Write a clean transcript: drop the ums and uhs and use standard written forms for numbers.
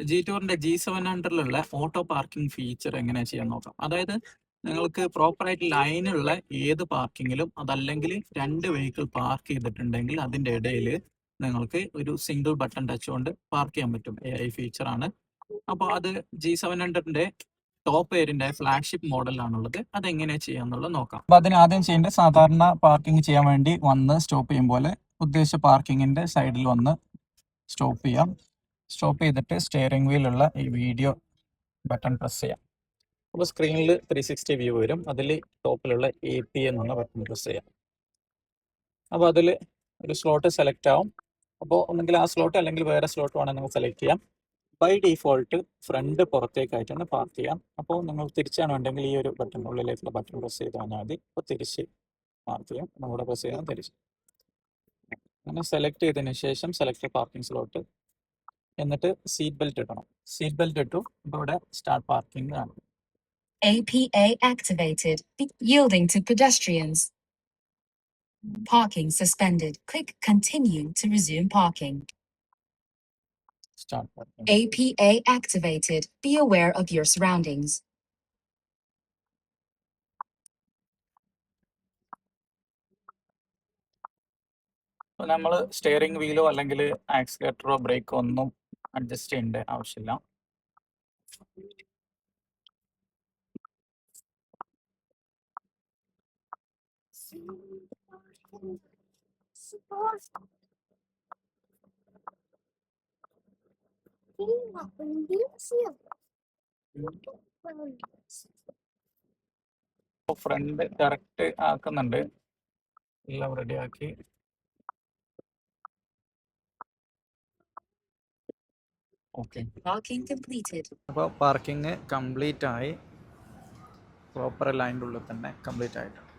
G2-ന്റെ G700-ലുള്ള auto parking feature എങ്ങനെയാ ചെയ്യാൻ നോക്കാം. അതായത് നിങ്ങൾക്ക് പ്രോപ്പറായിട്ട് ലൈനുള്ള ഏത് പാർക്കിങ്ങിലും, അതല്ലെങ്കിൽ 2 വെഹിക്കിൾ പാർക്ക് ചെയ്തിട്ടുണ്ടെങ്കിൽ അതിന്റെ ഇടയിൽ നിങ്ങൾക്ക് ഒരു സിംഗിൾ ബട്ടൺ ടച്ച് കൊണ്ട് പാർക്ക് ചെയ്യാൻ പറ്റും. AI ഫീച്ചറാണ്. അപ്പോൾ അത് G700-ന്റെ ടോപ്പ് എയറിന്റെ ഫ്ലാഗ്ഷിപ്പ് മോഡലാണുള്ളത്. അതെങ്ങനെ ചെയ്യാന്നുള്ളത് നോക്കാം. അപ്പൊ അതിന് ആദ്യം ചെയ്യേണ്ടത് സാധാരണ പാർക്കിംഗ് ചെയ്യാൻ വേണ്ടി വന്ന് സ്റ്റോപ്പ് ചെയ്യും പോലെ ഉദ്ദേശിച്ച പാർക്കിങ്ങിന്റെ സൈഡിൽ വന്ന് സ്റ്റോപ്പ് ചെയ്യാം. സ്റ്റോപ്പ് ചെയ്തിട്ട് സ്റ്റിയറിംഗ് വീലുള്ള ഈ വീഡിയോ ബട്ടൺ പ്രസ് ചെയ്യാം. അപ്പോൾ സ്ക്രീനിൽ 360 വ്യൂ വരും. അതിൽ ടോപ്പിലുള്ള AP എന്നുള്ള ബട്ടൺ പ്രസ് ചെയ്യാം. അപ്പോൾ അതിൽ ഒരു സ്ലോട്ട് സെലക്ട് ആവും. അപ്പോൾ ഒന്നെങ്കിൽ ആ സ്ലോട്ട് അല്ലെങ്കിൽ വേറെ സ്ലോട്ട് വേണമെങ്കിൽ നിങ്ങൾക്ക് സെലക്ട് ചെയ്യാം. ബൈ ഡീഫോൾട്ട് ഫ്രണ്ട് പുറത്തേക്കായിട്ടാണ് പാർക്ക് ചെയ്യാം. അപ്പോൾ നിങ്ങൾ തിരിച്ചാണ് വേണ്ടെങ്കിൽ ഈ ഒരു ബട്ടൺ ഉള്ളിലേക്കുള്ള ബട്ടൺ പ്രസ് ചെയ്ത് കഴിഞ്ഞാൽ മതി. അപ്പോൾ തിരിച്ച് പാർക്ക് ചെയ്യാം. നമ്മുടെ പ്രസ് ചെയ്യാൻ തിരിച്ച് അങ്ങനെ സെലക്ട് ചെയ്തതിന് ശേഷം സെലക്ട് പാർക്കിംഗ് സ്ലോട്ട്, എന്നിട്ട് സീറ്റ് ബെൽറ്റ് ഇടണം. സീറ്റ് ബെൽറ്റ് ഇട്ടു. ഇപ്പോൾ ഇവിടെ സ്റ്റാർട്ട് പാർക്കിംഗ് ആണ്. APA activated. Yielding to pedestrians. Parking suspended. Click continue to resume parking. Start parking. APA activated. Be aware of your surroundings. അപ്പോൾ നമ്മൾ സ്റ്റിയറിംഗ് വീലോ അല്ലെങ്കിൽ ആക്സിലേറ്ററോ ബ്രേക്കോ ഒന്നും അഡ്ജസ്റ്റ് ചെയ്യേണ്ട ആവശ്യമില്ല. ഫ്രണ്ട് കറക്റ്റ് ആക്കുന്നുണ്ട്. എല്ലാം റെഡിയാക്കി. Okay, Parking completed. അപ്പോൾ പാർക്കിംഗ് കംപ്ലീറ്റ് ആയി. പ്രോപ്പർ ലൈൻ്റെ ഉള്ളിൽ തന്നെ കംപ്ലീറ്റ് ആയിട്ടുണ്ട്.